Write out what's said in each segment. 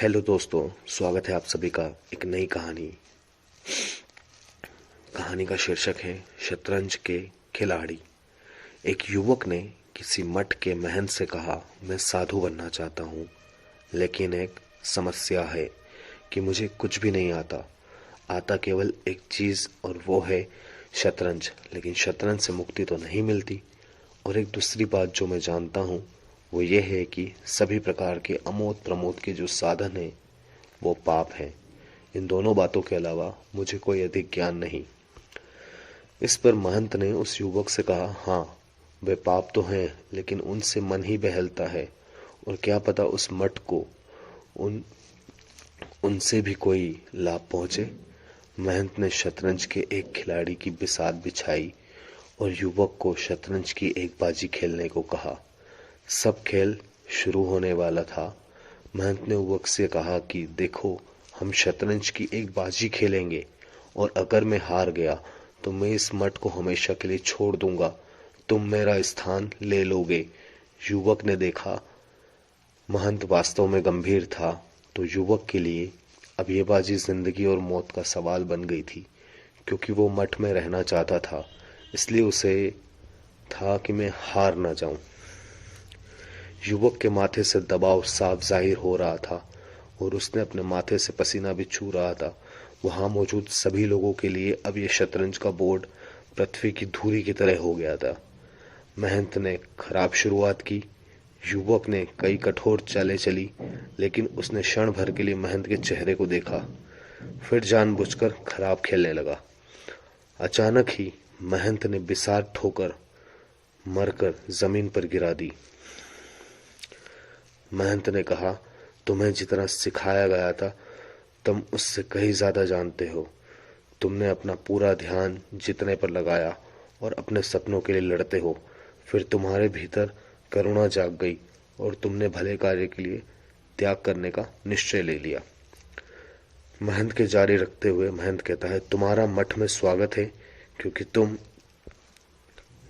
Hello दोस्तों, स्वागत है आप सभी का एक नई कहानी का शीर्षक है शतरंज के खिलाड़ी। एक युवक ने किसी मठ के महंत से कहा, मैं साधु बनना चाहता हूँ, लेकिन एक समस्या है कि मुझे कुछ भी नहीं आता केवल एक चीज़ और वो है शतरंज। लेकिन शतरंज से मुक्ति तो नहीं मिलती। और एक दूसरी बात जो मैं जानता हूँ वो ये है कि सभी प्रकार के अमोद प्रमोद के जो साधन हैं वो पाप है। इन दोनों बातों के अलावा मुझे कोई अधिक ज्ञान नहीं। इस पर महंत ने उस युवक से कहा, हाँ, वे पाप तो हैं, लेकिन उनसे मन ही बहलता है, और क्या पता उस मठ को उनसे भी कोई लाभ पहुंचे। महंत ने शतरंज के एक खिलाड़ी की बिसात बिछाई और युवक को शतरंज की एक बाजी खेलने को कहा। सब खेल शुरू होने वाला था। महंत ने युवक से कहा कि देखो, हम शतरंज की एक बाजी खेलेंगे, और अगर मैं हार गया तो मैं इस मठ को हमेशा के लिए छोड़ दूंगा। तुम मेरा स्थान ले लोगे। युवक ने देखा महंत वास्तव में गंभीर था, तो युवक के लिए अब ये बाजी जिंदगी और मौत का सवाल बन गई थी। क्योंकि वो मठ में रहना चाहता था, इसलिए उसे था कि मैं हार ना जाऊं। युवक के माथे से दबाव साफ जाहिर हो रहा था, और उसने अपने माथे से पसीना भी छू रहा था। वहां मौजूद सभी लोगों के लिए अब यह शतरंज का बोर्ड पृथ्वी की धूली की तरह हो गया था। महंत ने खराब शुरुआत की। युवक ने कई कठोर चालें चली, लेकिन उसने क्षण भर के लिए महंत के चेहरे को देखा, फिर जानबूझकर खराब खेलने लगा। अचानक ही महंत ने बिसात ठोकर मरकर जमीन पर गिरा दी। महंत ने कहा, तुम्हें जितना सिखाया गया था तुम उससे कहीं ज्यादा जानते हो। तुमने अपना पूरा ध्यान जीतने पर लगाया और अपने सपनों के लिए लड़ते हो। फिर तुम्हारे भीतर करुणा जाग गई और तुमने भले कार्य के लिए त्याग करने का निश्चय ले लिया। महंत के जारी रखते हुए महंत कहता है, तुम्हारा मठ में स्वागत है, क्योंकि तुम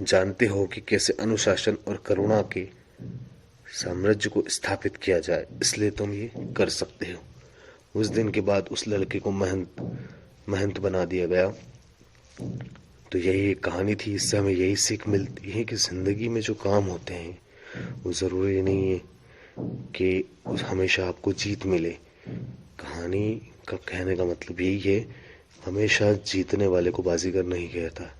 जानते हो कि कैसे अनुशासन और करुणा के साम्राज्य को स्थापित किया जाए, इसलिए तुम ये कर सकते हो। उस दिन के बाद उस लड़के को महंत बना दिया गया। तो यही एक कहानी थी। इससे हमें यही सीख मिलती है कि जिंदगी में जो काम होते हैं वो जरूरी नहीं है कि हमेशा आपको जीत मिले। कहानी का कहने का मतलब यही है, हमेशा जीतने वाले को बाजीगर नहीं कहता।